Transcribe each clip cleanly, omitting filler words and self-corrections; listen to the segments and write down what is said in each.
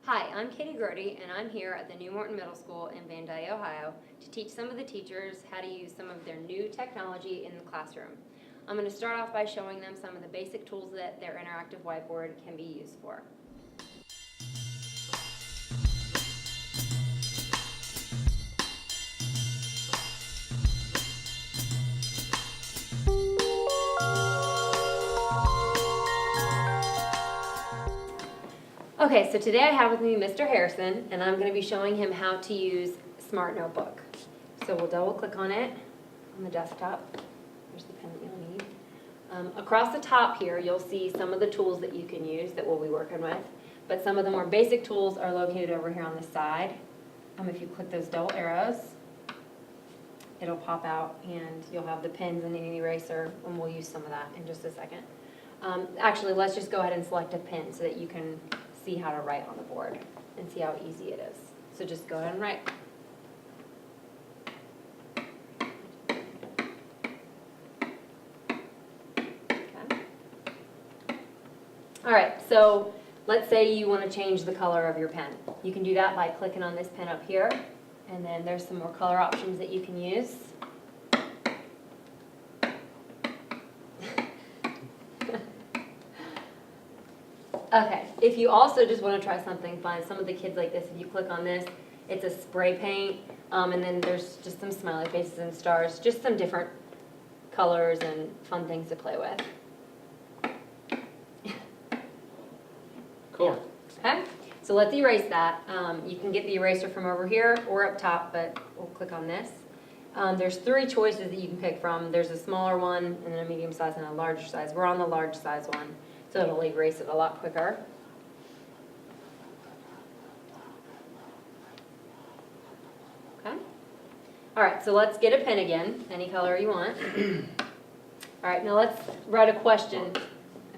Hi, I'm Katie Grote, and I'm here at the new Morton Middle School in Vandalia, Ohio, to teach some of the teachers how to use some of their new technology in the classroom. I'm going to start off by showing them some of the basic tools that their interactive whiteboard can be used for. Okay, so today I have with me Mr. Harrison, and I'm going to be showing him how to use Smart Notebook. So we'll double click on it on the desktop. There's the pen that you'll need. Across the top here, you'll see some of the tools that you can use that we'll be working with, but some of the more basic tools are located over here on the side. If you click those double arrows, it'll pop out and you'll have the pens and an eraser, and we'll use some of that in just a second. Actually, let's just go ahead and select a pen so that you can see how to write on the board and see how easy it is. So just go ahead and write. Okay. All right, so let's say you want to change the color of your pen. You can do that by clicking on this pen up here, and then there's some more color options that you can use. Okay, if you also just want to try something fun, some of the kids like this, if you click on this, it's a spray paint, and then there's just some smiley faces and stars, just some different colors and fun things to play with. Cool. Okay, so let's erase that. You can get the eraser from over here or up top, but we'll click on this. There's three choices that you can pick from. There's a smaller one, and then a medium size, and a larger size. We're on the large size one, so it'll erase it a lot quicker. Okay. All right, so let's get a pen again, any color you want. All right, now let's write a question.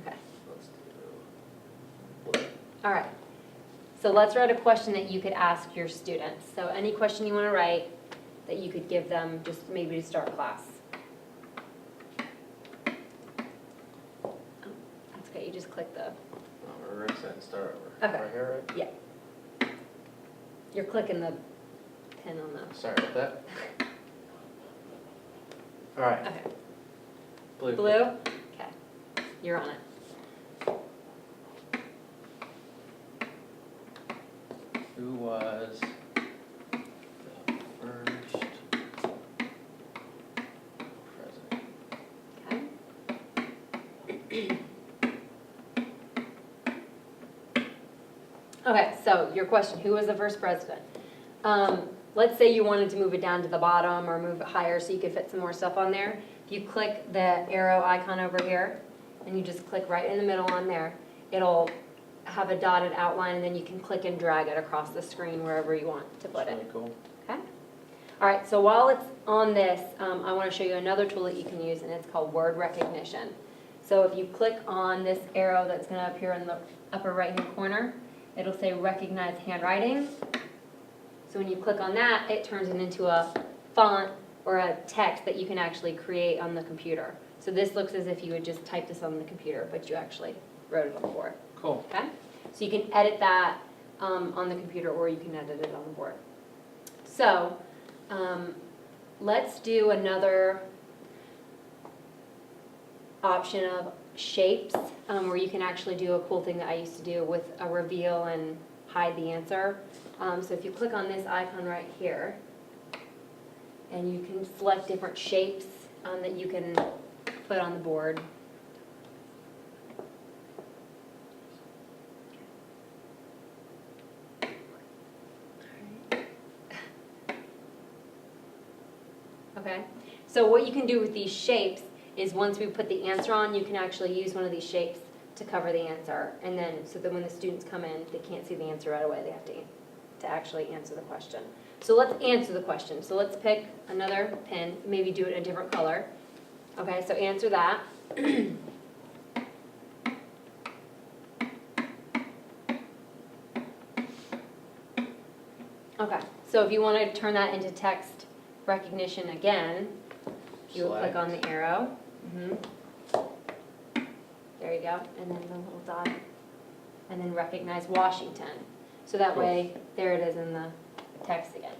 Okay. All right, so let's write a question that you could ask your students. So any question you want to write that you could give them just maybe to start class. Okay, you just click the... We're right side and start over. Okay. Right here, right? Yeah. You're clicking the pen on the... Sorry about that. All right. Okay. Blue. Blue? Okay. You're on it. Who was the first president? Okay. Okay, so your question, who was the first president? Let's say you wanted to move it down to the bottom or move it higher so you could fit some more stuff on there. If you click the arrow icon over here and you just click right in the middle on there, it'll have a dotted outline, and then you can click and drag it across the screen wherever you want to put That's it. really cool. Okay? All right, so while it's on this, I want to show you another tool that you can use, and it's called word recognition. So if you click on this arrow that's going to appear in the upper right-hand corner, it'll say recognize handwriting. So when you click on that, it turns it into a font or a text that you can actually create on the computer. So this looks as if you would just type this on the computer, but you actually wrote it on the board. Cool. Okay? So you can edit that on the computer, or you can edit it on the board. So let's do another option of shapes, where you can actually do a cool thing that I used to do with a reveal and hide the answer. So if you click on this icon right here, and you can select different shapes that you can put on the board. Okay, so what you can do with these shapes is once we put the answer on, you can actually use one of these shapes to cover the answer. And then, so that when the students come in, they can't see the answer right away. They have to actually answer the question. So let's answer the question. So let's pick another pen, maybe do it in a different color. Okay, so answer that. Okay, so if you want to turn that into text recognition again, you would click on the arrow. There you go, and then the little dot, and then recognize Washington. So that Cool. way, there it is in the text again.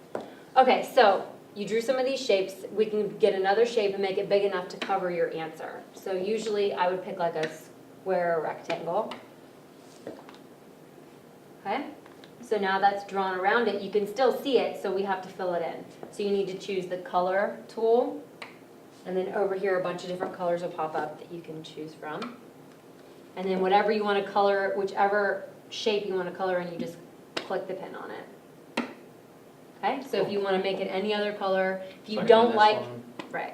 Okay, so you drew some of these shapes. We can get another shape and make it big enough to cover your answer. So usually I would pick like a square or rectangle. Okay, so now that's drawn around it. You can still see it, so we have to fill it in. So you need to choose the color tool. And then over here, a bunch of different colors will pop up that you can choose from. And then whatever you want to color, whichever shape you want to color in, you just click the pin on it. Okay, so if you want to make it any other color, if you So I can do don't this like, one. right,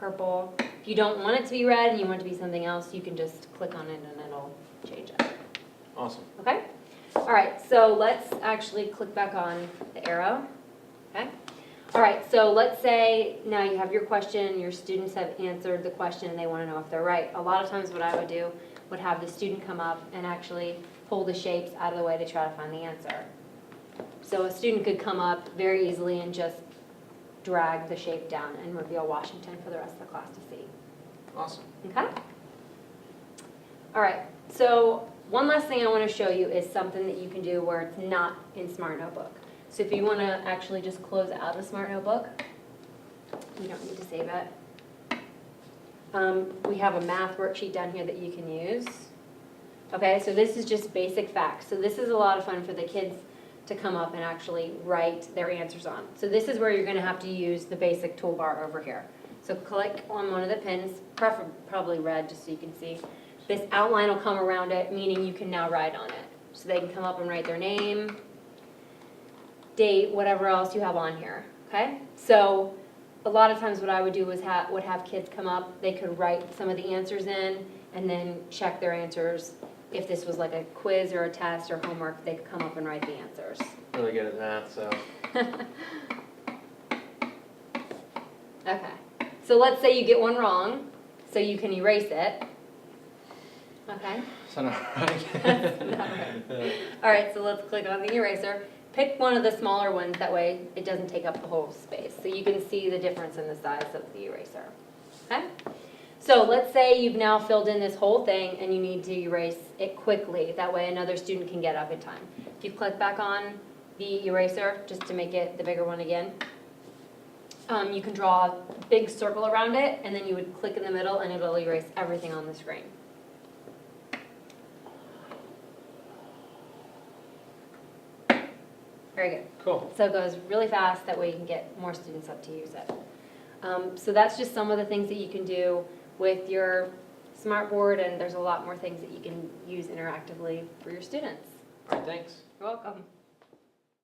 purple. If you don't want it to be red and you want it to be something else, you can just click on it and it'll change it. Awesome. Okay? All right, so let's actually click back on the arrow. Okay? All right, so let's say now you have your question, your students have answered the question and they want to know if they're right. A lot of times what I would do would have the student come up and actually pull the shapes out of the way to try to find the answer. So a student could come up very easily and just drag the shape down and reveal Washington for the rest of the class to see. Awesome. Okay? All right, so one last thing I want to show you is something that you can do where it's not in Smart Notebook. So if you want to actually just close out of Smart Notebook, you don't need to save it. We have a math worksheet down here that you can use. Okay, so this is just basic facts. So this is a lot of fun for the kids to come up and actually write their answers on. So this is where you're going to have to use the basic toolbar over here. So click on one of the pins, probably red just so you can see. This outline will come around it, meaning you can now write on it. So they can come up and write their name, date, whatever else you have on here, okay? So a lot of times what I would do was have kids come up, they could write some of the answers in and then check their answers. If this was like a quiz or a test or homework, they could come up and write the answers. Really good at math, so. Okay, so let's say you get one wrong, so you can erase it. Okay? So not right. That's not right. All right, so let's click on the eraser. Pick one of the smaller ones, that way it doesn't take up the whole space. So you can see the difference in the size of the eraser. Okay? So let's say you've now filled in this whole thing and you need to erase it quickly. That way another student can get up in time. If you click back on the eraser, just to make it the bigger one again, you can draw a big circle around it and then you would click in the middle and it'll erase everything on the screen. Very good. Cool. So it goes really fast, that way you can get more students up to use it. So that's just some of the things that you can do with your smartboard, and there's a lot more things that you can use interactively for your students. All right, thanks. You're welcome.